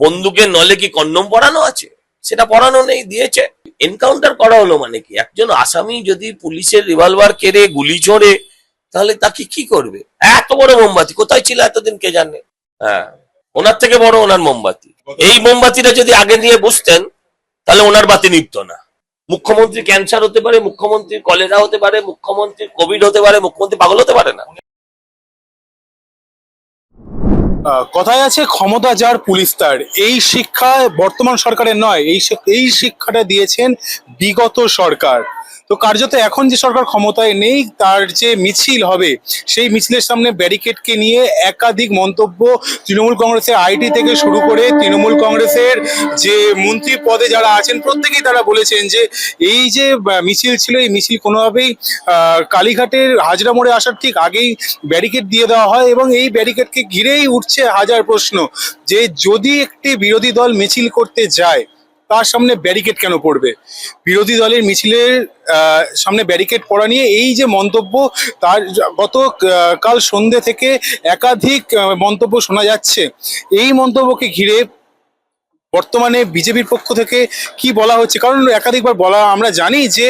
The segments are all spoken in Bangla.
বন্দুকের নলে কি কন্ডম পরানো আছে? সেটা পরানো নেই, দিয়েছে। এনকাউন্টার করা হলো মানে কি? একজন আসামি যদি পুলিশের রিভলভার কেড়ে গুলি ছোড়ে তাহলে তাকে কি করবে? এত বড় মোমবাতি কোথায় ছিল এতদিন কে জানে। হ্যাঁ, ওনার থেকে বড় ওনার মোমবাতি। এই মোমবাতিটা যদি আগে নিয়ে বুঝতেন তাহলে ওনার বাতি নিভতো না। মুখ্যমন্ত্রী ক্যান্সার হতে পারে, মুখ্যমন্ত্রী কলেরা হতে পারে, মুখ্যমন্ত্রী কোভিড হতে পারে, মুখ্যমন্ত্রী পাগল হতে পারে না। কথায় আছে ক্ষমতা যার পুলিশ তার। এই শিক্ষা বর্তমান সরকারের নয়, এই শিক্ষাটা দিয়েছেন বিগত সরকার। তো কার্যত এখন যে সরকার ক্ষমতায় নেই তার যে মিছিল হবে সেই মিছিলের সামনে ব্যারিকেডকে নিয়ে একাধিক মন্তব্য তৃণমূল কংগ্রেসের আইটি থেকে শুরু করে তৃণমূল কংগ্রেসের যে মন্ত্রী পদে যারা আছেন প্রত্যেকেই তারা বলেছেন যে এই যে মিছিল ছিল এই মিছিল কোনোভাবেই কালীঘাটের হাজরা মোড়ে আসার ঠিক আগেই ব্যারিকেড দিয়ে দেওয়া হয় এবং এই ব্যারিকেডকে ঘিরেই উঠছে হাজার প্রশ্ন যে যদি একটি বিরোধী দল মিছিল করতে যায় তার সামনে ব্যারিকেড কেন পড়বে? বিরোধী দলের মিছিলের সামনে ব্যারিকেড পড়া নিয়ে এই যে মন্তব্য, তার কাল সন্ধ্যে থেকে একাধিক মন্তব্য শোনা যাচ্ছে। এই মন্তব্যকে ঘিরে বর্তমানে বিজেপির পক্ষ থেকে কি বলা হচ্ছে? কারণ একাধিকবার বলা আমরা জানি যে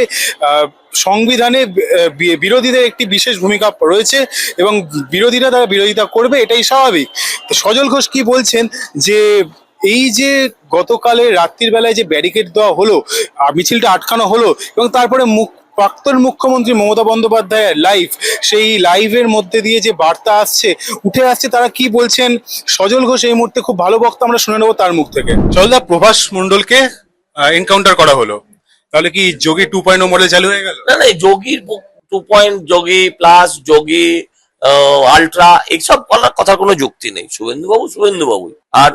সংবিধানে বিরোধীদের একটি বিশেষ ভূমিকা রয়েছে এবং বিরোধীরা তারা বিরোধিতা করবে, এটাই স্বাভাবিক। তো সজল ঘোষ কি বলছেন যে এই যে গতকালের রাত্রির বেলায় যে ব্যারিকেড দেওয়া হলো, মিছিলটা আটকানো হলো এবং তারপরে প্রাক্তন মুখ্যমন্ত্রী মমতা বন্দ্যোপাধ্যায়ের লাইভ, সেই লাইভের মধ্যে দিয়ে যে বার্তা উঠে আসছে তারা কি বলছেন সজল ঘোষ এই মুহূর্তে খুব ভালো বক্তা, আমরা শুনে নেবো তার মুখ থেকে। চলদা, প্রভাস মণ্ডলকে এনকাউন্টার করা হলো, তাহলে কি যোগী 2.0 মডেল চালু হয়ে গেল? না না, যোগীর 2. যোগী প্লাস যোগী আলট্রা এইসব বলার কথা কোনো যুক্তি নেই। শুভেন্দুবাবু আর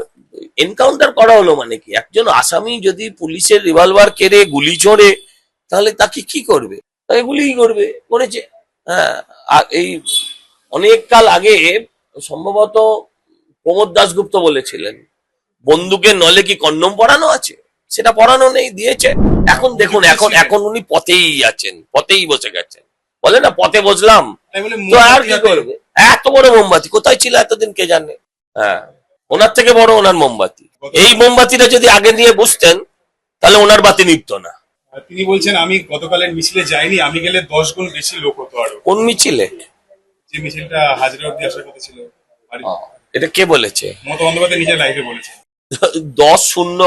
এনকাউন্টার করা হলো মানে কি? একজন আসামি যদি পুলিশের রিভলভার কেড়ে গুলি ছোড়ে তাহলে তাকে কি করবে? তাকে গুলি করবে, করেছে। হ্যাঁ, এই অনেক কাল আগে সম্ভবত প্রমোদ দাশগুপ্ত বলেছিলেন বন্দুকের নলে কি কন্ডম পরানো আছে? সেটা পরানো নেই, দিয়েছে। এখন দেখুন, এখন উনি পথেই আছেন, পথেই বসে গেছেন। বলে না পথে বসলাম, তো আর কি করবে? এত বড় মোমবাতি কোথায় ছিল এতদিন কে জানে। হ্যাঁ, ওনার থেকে বড় ওনার মোমবাতি। এই মোমবাতিটা যদি আগে নিয়ে বুঝতেন তাহলে ওনার বাতি নিভতো না। তিনি বলছেন আমি গতকালের মিছিলে যাইনি, আমি গেলে 10 গুণ বেশি লোক হতো। আরো কোন মিছিলে? যে মিছিলটা হাজরা অব্দি আসার কথা ছিল। এটা কে বলেছে? মমতা বন্দ্যোপাধ্যায় নিজের লাইভে বলেছে 10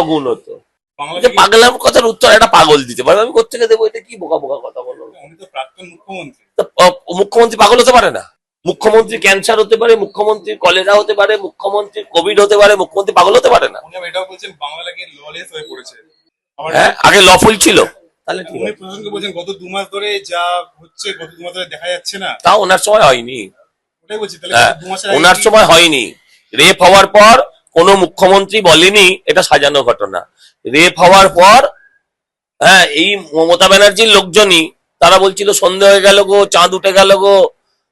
গুণ হতো। পাগলাম কথার উত্তর একটা পাগল দিতে পারবে, আমি কোথেকে দেবো? এটা কি বোকা বোকা কথা বলো। উনি তো প্রাক্তন মুখ্যমন্ত্রী। মুখ্যমন্ত্রী পাগল হতে পারে না? মুখ্যমন্ত্রী ক্যান্সার হতে পারে, মুখ্যমন্ত্রী কলেরা হতে পারে, মুখ্যমন্ত্রী কোভিড হতে পারে, মুখ্যমন্ত্রী পাগল হতে পারে না? উনি এটাও বলছেন বাংলাকে ললেস হয়ে পড়েছে। হ্যাঁ, আগে লফুল ছিল। তাহলে উনি প্রশাসনকে বলছেন গত 2 মাস ধরে যা হচ্ছে, গত 2 মাস ধরে দেখা যাচ্ছে না। তা ওনার সময় হয়নি। ওটাই বলছি, তাহলে 2 মাস ওনার সময় হয়নি। রেপ হওয়ার পর কোন মুখ্যমন্ত্রী বলেনি এটা সাজানো ঘটনা। রেপ হওয়ার পর হ্যাঁ, এই মমতা ব্যানার্জির লোকজনই তারা বলছিল সন্ধ্যা হয়ে গেল গো, চাঁদ উঠে গেল গো,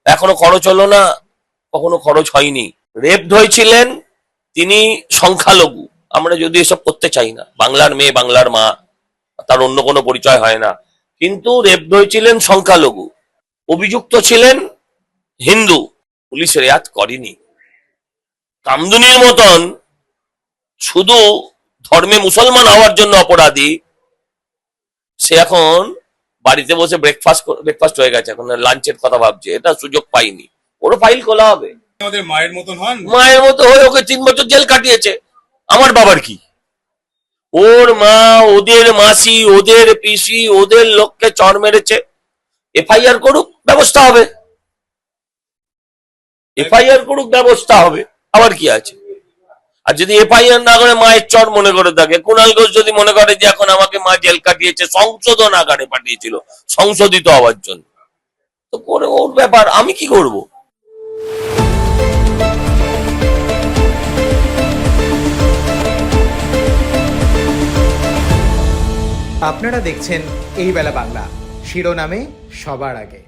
এখনো খরচ হলো না। কখনো খরচ হয়নি। রেপড হয়েছিলেন তিনি সংখ্যালঘু। আমরা যদি এসব করতে চাই না, বাংলার মেয়ে, বাংলার মা, তার অন্য কোনো পরিচয় হয় না, কিন্তু রেপড হয়েছিলেন সংখ্যালঘু। অভিযুক্ত ছিলেন হিন্দু, পুলিশ রেয়াত করেনি। কামদুনির মতন শুধু ধর্মে মুসলমান হওয়ার জন্য অপরাধী, সে এখন বাড়িতে বসে ব্রেকফাস্ট হয়ে গেছে, এখন লাঞ্চের কথা ভাবছে, এটা সুযোগ পাইনি। ওরও ফাইল খোলা হবে। আমাদের মায়ের মতন হন, মায়ের মতো হয়ে ওকে 3 বছর জেল কাটিয়েছে। আমার বাবার কি? ওর মা, ওদের মাসি, ওদের পিসি, ওদের লোককে চড় মেরেছে। এফআইআর করুক, ব্যবস্থা হবে। এফআইআর করুক, ব্যবস্থা হবে। আবার কি আছে? আর যদি এফআইআর না করে মায়ের চর মনে করে থাকে, কুণাল ঘোষ যদি মনে করে যে এখন আমাকে মা জেল কাটিয়েছে, সংশোধন আকারে পাঠিয়েছিল সংশোধিত হওয়ার জন্য, তো করে ওর ব্যাপার, আমি কি করব? আপনারা দেখছেন এই বেলা বাংলা, শিরোনামে সবার আগে।